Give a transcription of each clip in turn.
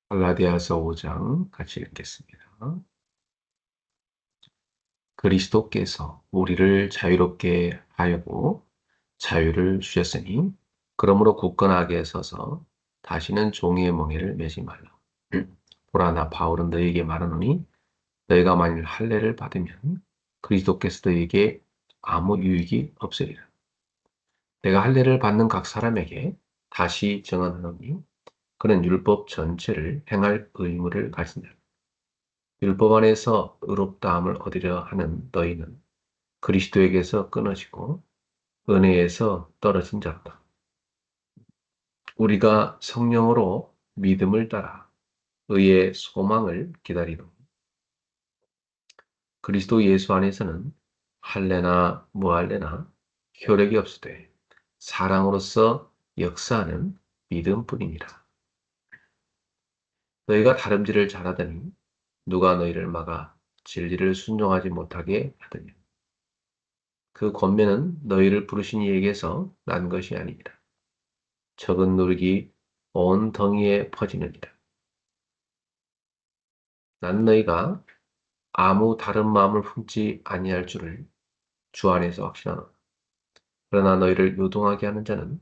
갈라디아서 5장 같이 읽겠습니다. 그리스도께서 우리를 자유롭게 하려고 자유를 주셨으니 그러므로 굳건하게 서서 다시는 종의 멍에를 매지 말라. 보라 나 바울은 너희에게 말하노니 너희가 만일 할례를 받으면 그리스도께서 너희에게 아무 유익이 없으리라. 내가 할례를 받는 각 사람에게 다시 정하노니 그는 율법 전체를 행할 의무를 가진다. 율법 안에서 의롭다함을 얻으려 하는 너희는 그리스도에게서 끊어지고 은혜에서 떨어진 자로다. 우리가 성령으로 믿음을 따라 의의 소망을 기다리노. 그리스도 예수 안에서는 할례나 무할례나 효력이 없으되 사랑으로서 역사하는 믿음뿐이니라. 너희가 다름질을 잘하더니 누가 너희를 막아 진리를 순종하지 못하게 하더냐. 그 권면은 너희를 부르신 이에게서 난 것이 아니니라. 적은 누룩이 온 덩이에 퍼지느니라. 난 너희가 아무 다른 마음을 품지 아니할 줄을 주 안에서 확신하노라. 그러나 너희를 요동하게 하는 자는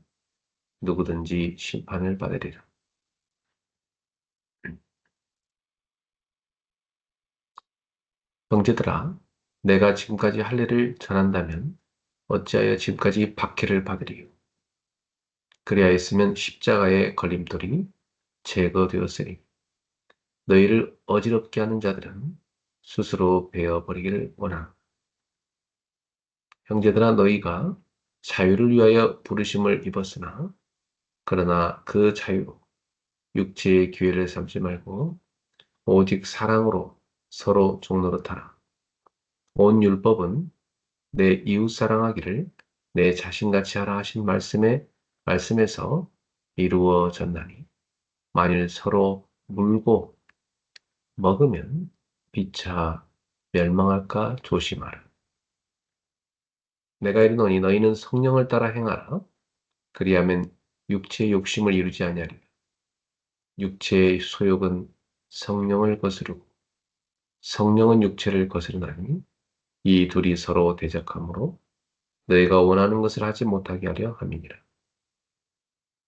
누구든지 심판을 받으리라. 형제들아, 내가 지금까지 할 일을 전한다면 어찌하여 지금까지 박해를 받으리요. 그리하였으면 십자가의 걸림돌이 제거되었으니 너희를 어지럽게 하는 자들은 스스로 베어버리기를 원하노라. 형제들아 너희가 자유를 위하여 부르심을 입었으나 그러나 그 자유로 육체의 기회를 삼지 말고 오직 사랑으로 서로 종노릇하라. 온 율법은 내 이웃 사랑하기를 내 자신같이 하라 하신 말씀에서 이루어졌나니 만일 서로 물고 먹으면 피차 멸망할까 조심하라. 내가 이르노니 너희는 성령을 따라 행하라. 그리하면 육체의 욕심을 이루지 아니하리라. 육체의 소욕은 성령을 거스르고 성령은 육체를 거스르나니 이 둘이 서로 대적하므로 너희가 원하는 것을 하지 못하게 하려 함이니라.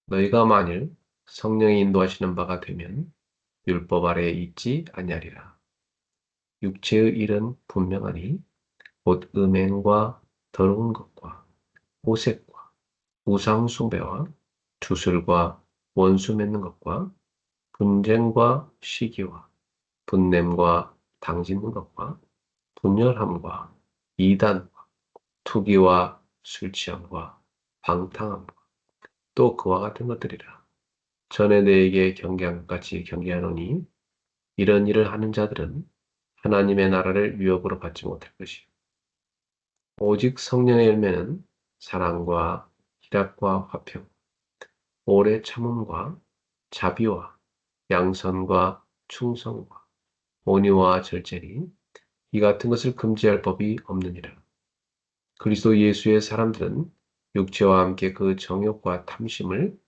너희가 만일 성령이 인도하시는 바가 되면 율법 아래에 있지 아니하리라. 육체의 일은 분명하니 곧 음행과 더러운 것과 호색과 우상숭배와 주술과 원수 맺는 것과 분쟁과 시기와 분냄과 당짓는 것과 분열함과 이단과 투기와 술취함과 방탕함과 또 그와 같은 것들이라. 전에 너에게 경계한 것 같이 경계하노니 이런 일을 하는 자들은 하나님의 나라를 유업으로 받지 못할 것이요. 오직 성령의 열매는 사랑과 희락과 화평, 오래 참음과 자비와 양선과 충성과 온유와 절제니 이 같은 것을 금지할 법이 없느니라. 그리스도 예수의 사람들은 육체와 함께 그 정욕과 탐심을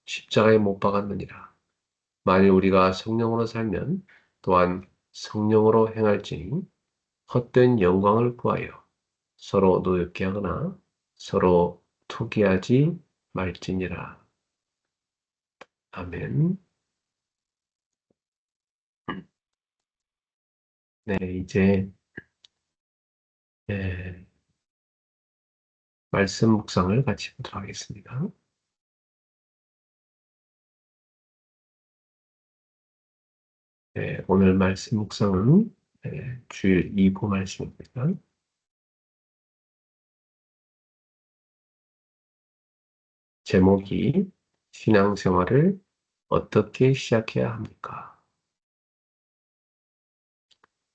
십자가에 못 박았느니라. 만일 우리가 성령으로 살면 또한 성령으로 행할지니 헛된 영광을 구하여 서로 노엽게 하거나 서로 투기하지 말지니라. 아멘. 네, 이제 예, 말씀 묵상을 같이 보도록 하겠습니다. 네, 오늘 말씀 묵상은 주일 2부 말씀입니다. 제목이 신앙생활을 어떻게 시작해야 합니까?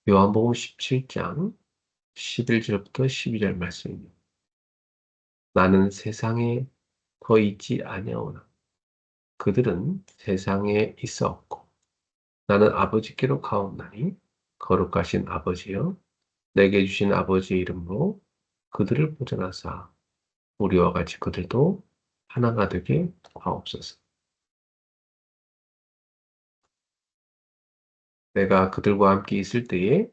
요한복음 17장 11절부터 12절 말씀입니다. 나는 세상에 거 있지 아니하오나 그들은 세상에 있었고 나는 아버지께로 가옵나니 거룩하신 아버지여 내게 주신 아버지의 이름으로 그들을 보존하사 우리와 같이 그들도 하나가 되게 하옵소서. 내가 그들과 함께 있을 때에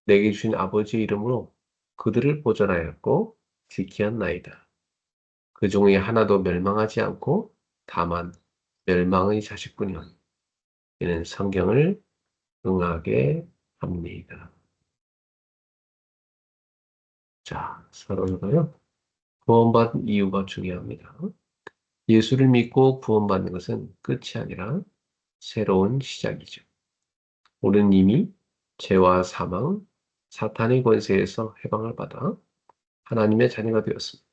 내게 주신 아버지의 이름으로 그들을 보존하였고 지키었나이다. 그 중에 하나도 멸망하지 않고 다만 멸망의 자식뿐이오니 이는 성경을 응하게 합니다. 자, 서론으로요. 구원받은 이유가 중요합니다. 예수를 믿고 구원받는 것은 끝이 아니라 새로운 시작이죠. 우리는 이미 죄와 사망, 사탄의 권세에서 해방을 받아 하나님의 자녀가 되었습니다.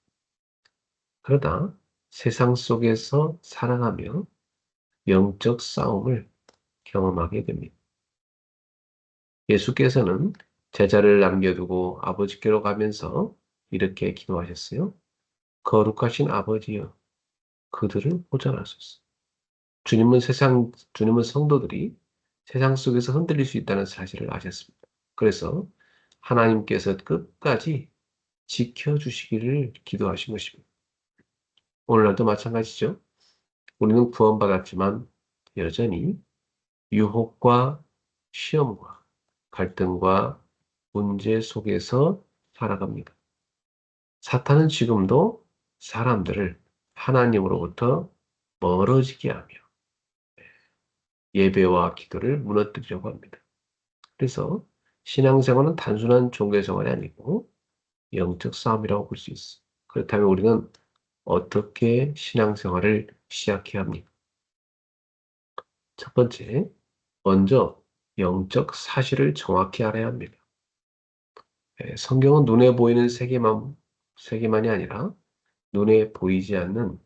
그러다 세상 속에서 살아가며 영적 싸움을 경험하게 됩니다. 예수께서는 제자를 남겨두고 아버지께로 가면서 이렇게 기도하셨어요. 거룩하신 아버지여, 그들을 보존하소서. 주님은 성도들이 세상 속에서 흔들릴 수 있다는 사실을 아셨습니다. 그래서 하나님께서 끝까지 지켜주시기를 기도하신 것입니다. 오늘날도 마찬가지죠. 우리는 구원받았지만 여전히 유혹과 시험과 갈등과 문제 속에서 살아갑니다. 사탄은 지금도 사람들을 하나님으로부터 멀어지게 하며 예배와 기도를 무너뜨리려고 합니다. 그래서 신앙생활은 단순한 종교생활이 아니고 영적 싸움이라고 볼 수 있어요. 그렇다면 우리는 어떻게 신앙생활을 시작해야 합니까? 첫 번째, 먼저 영적 사실을 정확히 알아야 합니다. 성경은 눈에 보이는 세계만이 아니라 눈에 보이지 않는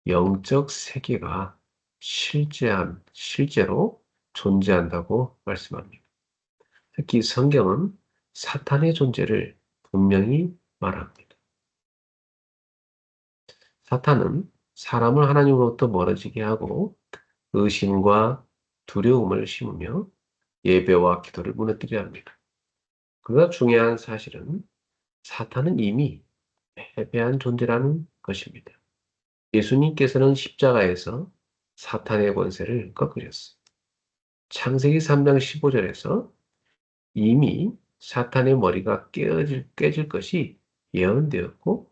영적 세계가 실제로 존재한다고 말씀합니다. 특히 성경은 사탄의 존재를 분명히 말합니다. 사탄은 사람을 하나님으로부터 멀어지게 하고 의심과 두려움을 심으며 예배와 기도를 무너뜨리려 합니다. 그가 중요한 사실은 사탄은 이미 패배한 존재라는 것입니다. 예수님께서는 십자가에서 사탄의 권세를 꺾으셨어요. 창세기 3장 15절에서 이미 사탄의 머리가 깨질 것이 예언되었고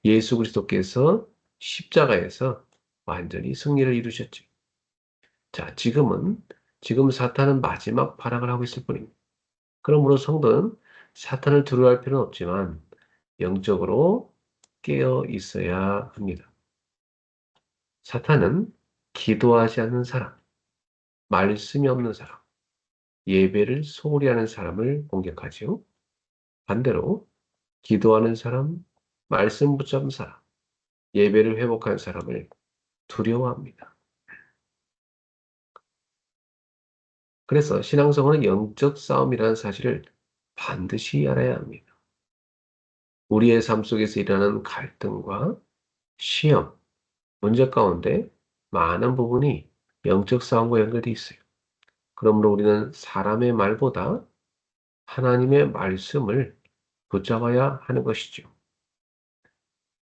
예수 그리스도께서 십자가에서 완전히 승리를 이루셨죠. 자, 지금 사탄은 마지막 발악을 하고 있을 뿐입니다. 그러므로 성도는 사탄을 두려워할 필요는 없지만 영적으로 깨어 있어야 합니다. 사탄은 기도하지 않는 사람, 말씀이 없는 사람, 예배를 소홀히 하는 사람을 공격하지요. 반대로 기도하는 사람, 말씀 붙잡은 사람, 예배를 회복한 사람을 두려워합니다. 그래서 신앙생활은 영적 싸움이라는 사실을 반드시 알아야 합니다. 우리의 삶 속에서 일어나는 갈등과 시험, 문제 가운데 많은 부분이 영적 싸움과 연결되어 있어요. 그러므로 우리는 사람의 말보다 하나님의 말씀을 붙잡아야 하는 것이죠.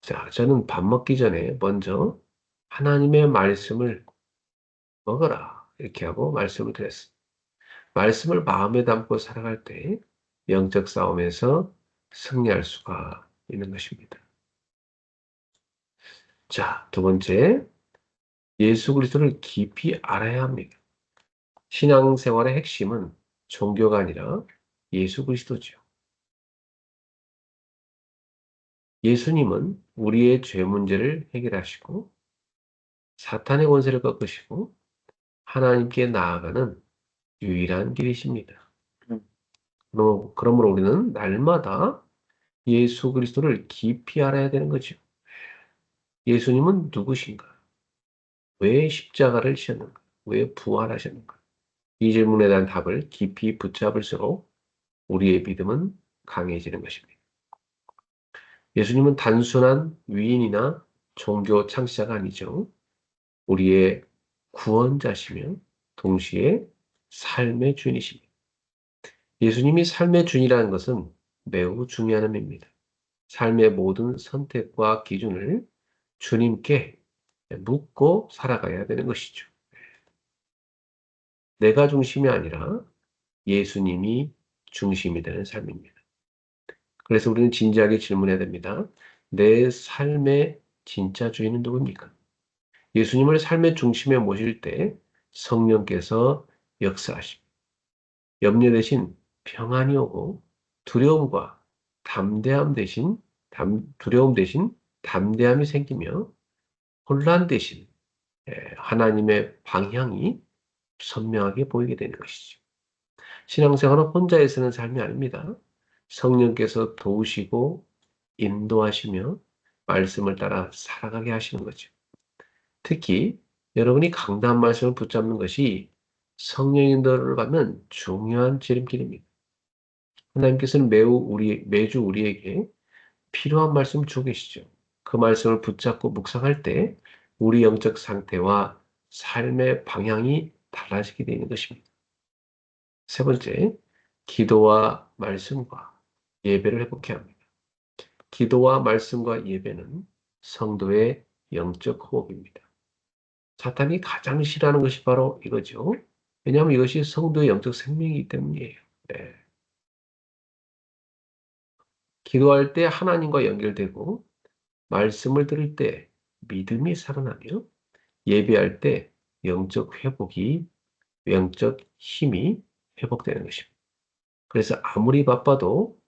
자, 저는 밥 먹기 전에 먼저 하나님의 말씀을 먹어라. 이렇게 하고 말씀을 드렸어요. 말씀을 마음에 담고 살아갈 때 영적 싸움에서 승리할 수가 있는 것입니다. 자, 두 번째, 예수 그리스도를 깊이 알아야 합니다. 신앙생활의 핵심은 종교가 아니라 예수 그리스도죠. 예수님은 우리의 죄 문제를 해결하시고 사탄의 권세를 꺾으시고 하나님께 나아가는 유일한 길이십니다. 그러므로 우리는 날마다 예수 그리스도를 깊이 알아야 되는 거죠. 예수님은 누구신가? 왜 십자가를 지셨는가? 왜 부활하셨는가? 이 질문에 대한 답을 깊이 붙잡을수록 우리의 믿음은 강해지는 것입니다. 예수님은 단순한 위인이나 종교 창시자가 아니죠. 우리의 구원자시며 동시에 삶의 주인이십니다. 예수님이 삶의 주인이라는 것은 매우 중요한 의미입니다. 삶의 모든 선택과 기준을 주님께 묻고 살아가야 되는 것이죠. 내가 중심이 아니라 예수님이 중심이 되는 삶입니다. 그래서 우리는 진지하게 질문해야 됩니다. 내 삶의 진짜 주인은 누굽니까? 예수님을 삶의 중심에 모실 때 성령께서 역사하십니다. 염려 대신 평안이 오고 두려움과 담대함 대신 두려움 대신 담대함이 생기며 혼란 대신 하나님의 방향이 선명하게 보이게 되는 것이죠. 신앙생활은 혼자에서는 삶이 아닙니다. 성령께서 도우시고 인도하시며 말씀을 따라 살아가게 하시는 거죠. 특히 여러분이 강단 말씀을 붙잡는 것이 성령 인도를 받는 중요한 지름길입니다. 하나님께서는 매주 우리에게 필요한 말씀 주고 계시죠. 그 말씀을 붙잡고 묵상할 때 우리 영적 상태와 삶의 방향이 달라지게 되는 것입니다. 세 번째, 기도와 말씀과 예배를 회복해야 합니다. 기도와 말씀과 예배는 성도의 영적 호흡입니다. 사탄이 가장 싫어하는 것이 바로 이거죠. 왜냐하면 이것이 성도의 영적 생명이기 때문이에요. 네. 기도할 때 하나님과 연결되고 말씀을 들을 때 믿음이 살아나며 예배할 때 영적 회복이 영적 힘이 회복되는 것입니다. 그래서 아무리 바빠도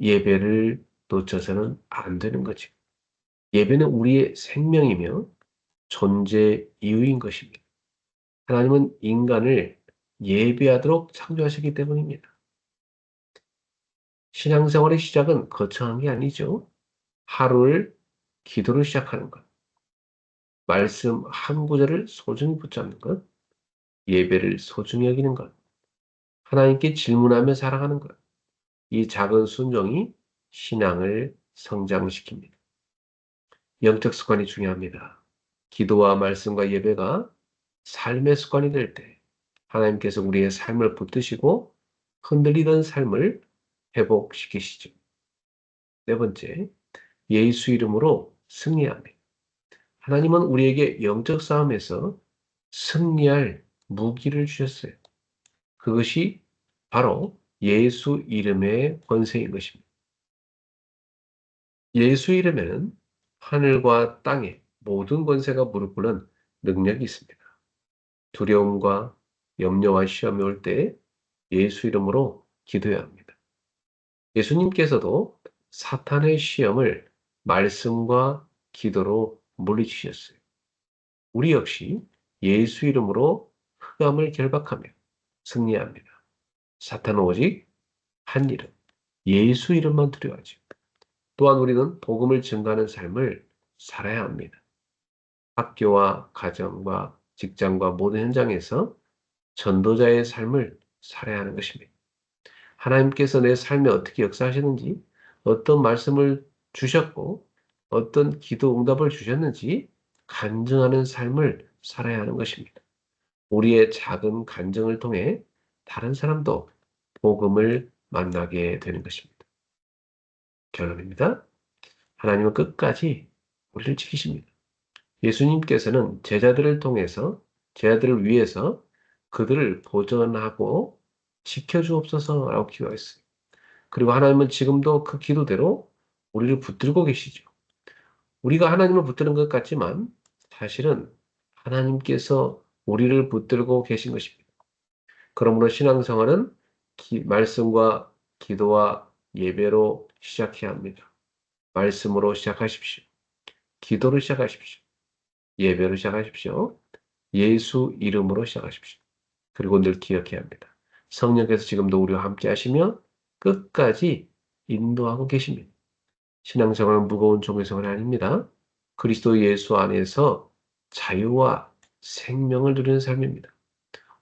예배를 놓쳐서는 안 되는 거죠. 예배는 우리의 생명이며 존재 이유인 것입니다. 하나님은 인간을 예배하도록 창조하셨기 때문입니다. 신앙생활의 시작은 거창한 게 아니죠. 하루를 기도로 시작하는 것, 말씀 한 구절을 소중히 붙잡는 것, 예배를 소중히 여기는 것, 하나님께 질문하며 살아가는 것, 이 작은 순종이 신앙을 성장시킵니다. 영적 습관이 중요합니다. 기도와 말씀과 예배가 삶의 습관이 될 때 하나님께서 우리의 삶을 붙드시고 흔들리던 삶을 회복시키시죠. 네 번째, 예수 이름으로 승리합니다. 하나님은 우리에게 영적 싸움에서 승리할 무기를 주셨어요. 그것이 바로 예수 이름의 권세인 것입니다. 예수 이름에는 하늘과 땅의 모든 권세가 무릎 꿇는 능력이 있습니다. 두려움과 염려와 시험이 올 때 예수 이름으로 기도해야 합니다. 예수님께서도 사탄의 시험을 말씀과 기도로 물리치셨어요. 우리 역시 예수 이름으로 흑암을 결박하며 승리합니다. 사탄은 오직 한 이름, 예수 이름만 두려워하죠. 또한 우리는 복음을 증가하는 삶을 살아야 합니다. 학교와 가정과 직장과 모든 현장에서 전도자의 삶을 살아야 하는 것입니다. 하나님께서 내 삶에 어떻게 역사하시는지, 어떤 말씀을 주셨고, 어떤 기도 응답을 주셨는지 간증하는 삶을 살아야 하는 것입니다. 우리의 작은 간증을 통해 다른 사람도 복음을 만나게 되는 것입니다. 결론입니다. 하나님은 끝까지 우리를 지키십니다. 예수님께서는 제자들을 위해서 그들을 보존하고 지켜주옵소서라고 기도했어요. 그리고 하나님은 지금도 그 기도대로 우리를 붙들고 계시죠. 우리가 하나님을 붙드는 것 같지만 사실은 하나님께서 우리를 붙들고 계신 것입니다. 그러므로 신앙생활은 말씀과 기도와 예배로 시작해야 합니다. 말씀으로 시작하십시오. 기도로 시작하십시오. 예배로 시작하십시오. 예수 이름으로 시작하십시오. 그리고 늘 기억해야 합니다. 성령께서 지금도 우리와 함께 하시며 끝까지 인도하고 계십니다. 신앙생활은 무거운 종교생활이 아닙니다. 그리스도 예수 안에서 자유와 생명을 누리는 삶입니다.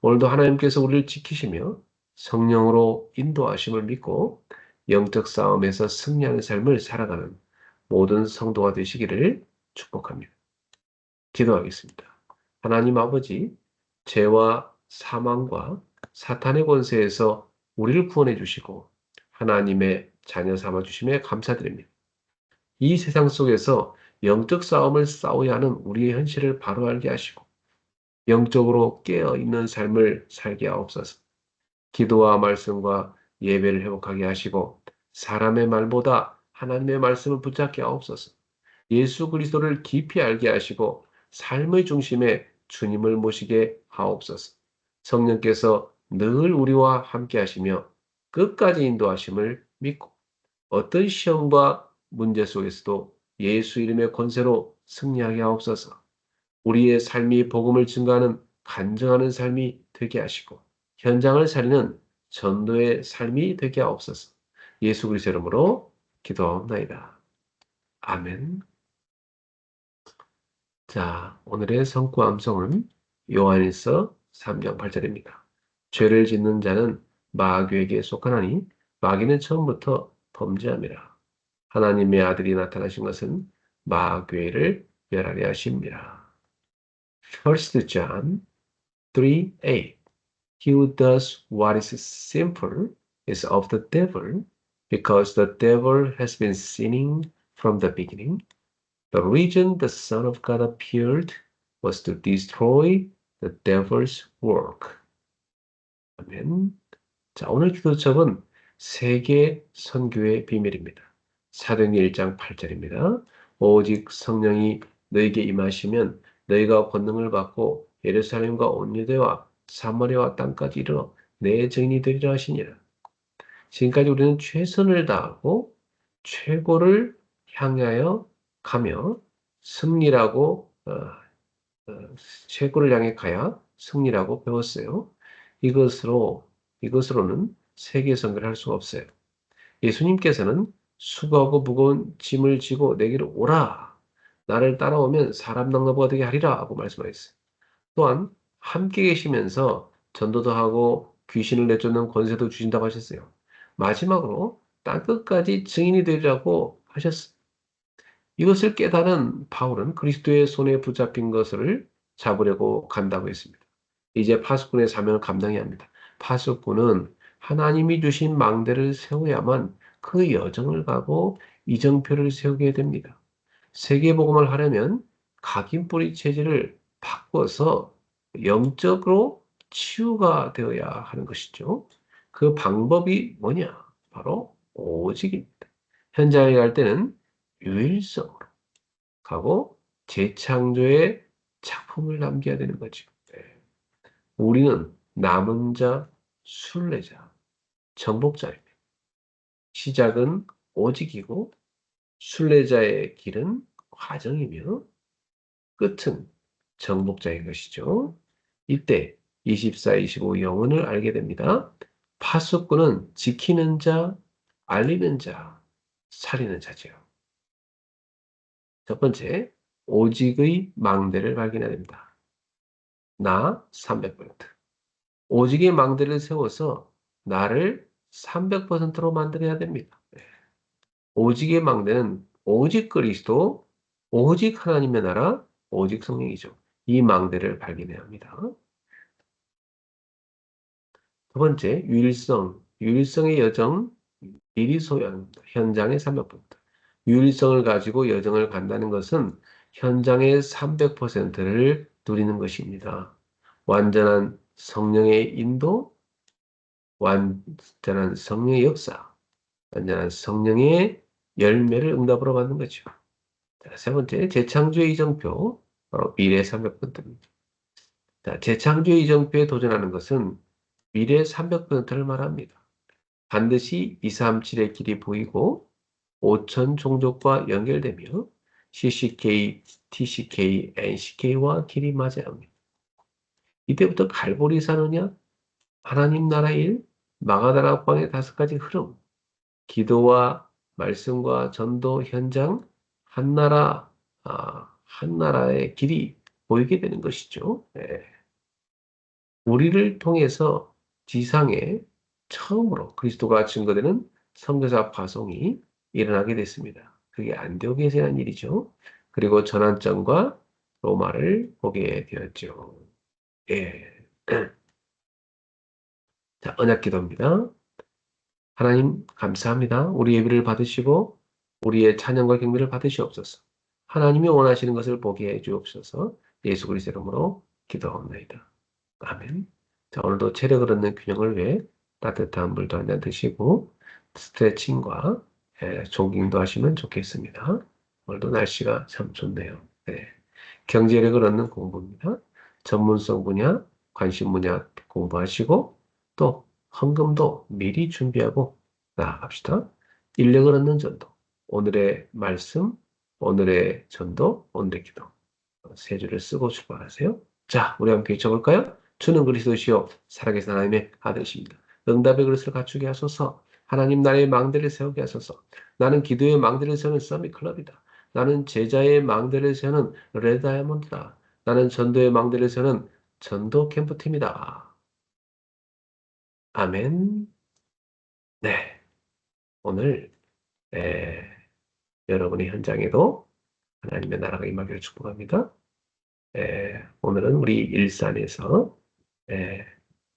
오늘도 하나님께서 우리를 지키시며 성령으로 인도하심을 믿고 영적 싸움에서 승리하는 삶을 살아가는 모든 성도가 되시기를 축복합니다. 기도하겠습니다. 하나님 아버지, 죄와 사망과 사탄의 권세에서 우리를 구원해 주시고 하나님의 자녀 삼아 주심에 감사드립니다. 이 세상 속에서 영적 싸움을 싸워야 하는 우리의 현실을 바로 알게 하시고 영적으로 깨어있는 삶을 살게 하옵소서. 기도와 말씀과 예배를 회복하게 하시고 사람의 말보다 하나님의 말씀을 붙잡게 하옵소서. 예수 그리스도를 깊이 알게 하시고 삶의 중심에 주님을 모시게 하옵소서. 성령께서 늘 우리와 함께 하시며 끝까지 인도하심을 믿고 어떤 시험과 문제 속에서도 예수 이름의 권세로 승리하게 하옵소서. 우리의 삶이 복음을 증거하는 간증하는 삶이 되게 하시고 현장을 살리는 전도의 삶이 되게 하옵소서. 예수 그리스도 이름으로 기도하옵나이다. 아멘. 자, 오늘의 성구 암송은 요한일서 3장 8절입니다. 죄를 짓는 자는 마귀에게 속하나니 마귀는 처음부터 범죄함이라. 하나님의 아들이 나타나신 것은 마귀를 멸하려 하심이라. 1 John 3:8 He who does what is sinful is of the devil, because the devil has been sinning from the beginning. The reason the Son of God appeared was to destroy the devil's work. 아멘. 자, 오늘 기도책은 세계 선교의 비밀입니다. 사도행전 1장 8절입니다. 오직 성령이 너에게 임하시면 너희가 권능을 받고 예루살렘과 온 유대와 사마리아와 땅까지 이르러 내 증인이 되리라 하시니라. 지금까지 우리는 최선을 다하고 최고를 향하여 가며 승리라고 최고를 향해 가야 승리라고 배웠어요. 이것으로는 세계 선교를 할 수가 없어요. 예수님께서는 수고하고 무거운 짐을 지고 내게로 오라. 나를 따라오면 사람 낭나보가 되게 하리라 하고 말씀하셨어요. 또한 함께 계시면서 전도도 하고 귀신을 내쫓는 권세도 주신다고 하셨어요. 마지막으로 땅끝까지 증인이 되리라고 하셨어요. 이것을 깨달은 바울은 그리스도의 손에 붙잡힌 것을 잡으려고 간다고 했습니다. 이제 파수꾼의 사명을 감당해야 합니다. 파수꾼은 하나님이 주신 망대를 세워야만 그 여정을 가고 이정표를 세우게 됩니다. 세계복음을 하려면 각인뿌리 체질을 바꿔서 영적으로 치유가 되어야 하는 것이죠. 그 방법이 뭐냐? 바로 오직입니다. 현장에 갈 때는 유일성으로 가고 재창조의 작품을 남겨야 되는 거죠. 네. 우리는 남은 자, 순례자, 정복자입니다. 시작은 오직이고 순례자의 길은 과정이며 끝은 정복자인 것이죠. 이때 24, 25 영혼을 알게 됩니다. 파수꾼은 지키는 자, 알리는 자, 살리는 자죠. 첫 번째, 오직의 망대를 발견해야 됩니다. 나 300%. 오직의 망대를 세워서 나를 300%로 만들어야 됩니다. 오직의 망대는 오직 그리스도, 오직 하나님의 나라, 오직 성령이죠. 이 망대를 발견해야 합니다. 두 번째, 유일성. 유일성의 여정, 미리 소유합니다. 현장의 300%. 유일성을 가지고 여정을 간다는 것은 현장의 300%를 누리는 것입니다. 완전한 성령의 인도, 완전한 성령의 역사, 완전한 성령의 열매를 응답으로 받는 거죠. 자, 세 번째, 재창조의 이정표, 바로 미래 300%입니다. 자, 재창조의 이정표에 도전하는 것은 미래 300%를 말합니다. 반드시 237의 길이 보이고 5천 종족과 연결되며 CCK, TCK, NCK와 길이 맞아야 합니다. 이때부터 갈보리 산언약, 하나님 나라 일, 마가다라 광의 5가지 흐름, 기도와 말씀과 전도 현장, 한 나라의 길이 보이게 되는 것이죠. 네. 우리를 통해서 지상에 처음으로 그리스도가 증거되는 선교사 파송이 일어나게 됐습니다. 그게 안디옥에서 한 일이죠. 그리고 전환점과 로마를 보게 되었죠. 예. 자, 언약 기도입니다. 하나님 감사합니다. 우리 예배를 받으시고 우리의 찬양과 경배를 받으시옵소서. 하나님이 원하시는 것을 보게 해 주옵소서. 예수 그리스도 이름으로 기도하옵나이다. 아멘. 자, 오늘도 체력을 얻는 균형을 위해 따뜻한 물도 한 잔 드시고 스트레칭과 조깅도 하시면 좋겠습니다. 오늘도 날씨가 참 좋네요. 네. 경제력을 얻는 공부입니다. 전문성 분야, 관심 분야 공부하시고 또 헌금도 미리 준비하고 나아갑시다. 인력을 얻는 전도, 오늘의 말씀, 오늘의 전도, 오늘의 기도 세 줄을 쓰고 출발하세요. 자, 우리 함께 외쳐볼까요? 주는 그리스도시요 살아계신 하나님의 아들이십니다. 응답의 그릇을 갖추게 하소서. 하나님 나라의 망대를 세우게 하소서. 나는 기도의 망대를 세우는 서밋클럽이다. 나는 제자의 망대를 세우는 레드다이아몬드다. 나는 전도의 망대를 세우는 전도 캠프팀이다. 아멘. 네, 오늘 여러분의 현장에도 하나님의 나라가 임하기를 축복합니다. 오늘은 우리 일산에서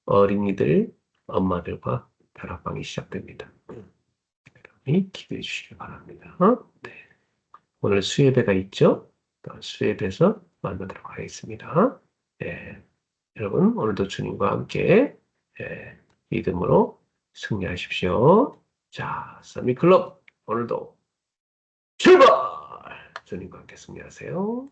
어린이들, 엄마들과 다락방이 시작됩니다. 여러분이 기도해 주시기 바랍니다. 네. 오늘 수예배가 있죠? 수예배에서 만나도록 하겠습니다. 여러분, 오늘도 주님과 함께 믿음으로 승리하십시오. 자, 서밋클럽 오늘도 출발! 주님과 함께 승리하세요.